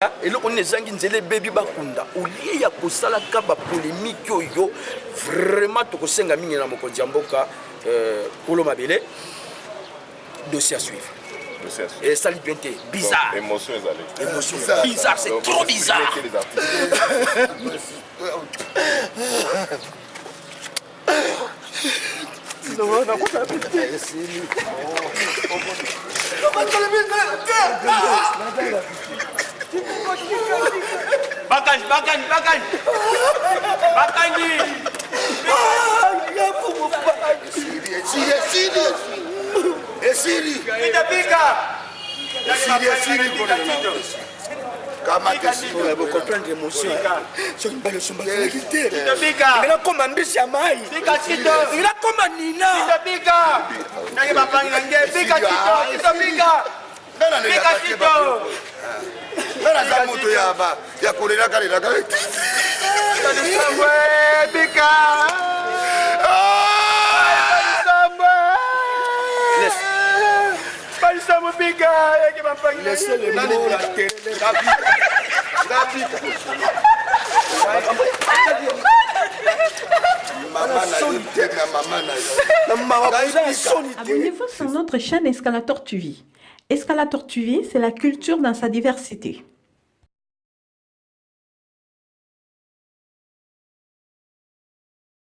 Et là on est zangi nzele baby bakunda oli ya kosala ka ba polémique yo vraiment to kosenga mingi na mokonzi mboka Kolo Mabele dossier à suivre. Et ça lui était bizarre. Émotion bizarre, c'est trop bizarre. Bakani. Vous comprenez l'émotion. C'est une belle sombre. Il a comme un bis à maille. Il a comme un nina. Laissez le mot la télé. Abonnez-vous sur notre chaîne Escalator TV. Escalator TV, c'est la culture dans sa diversité.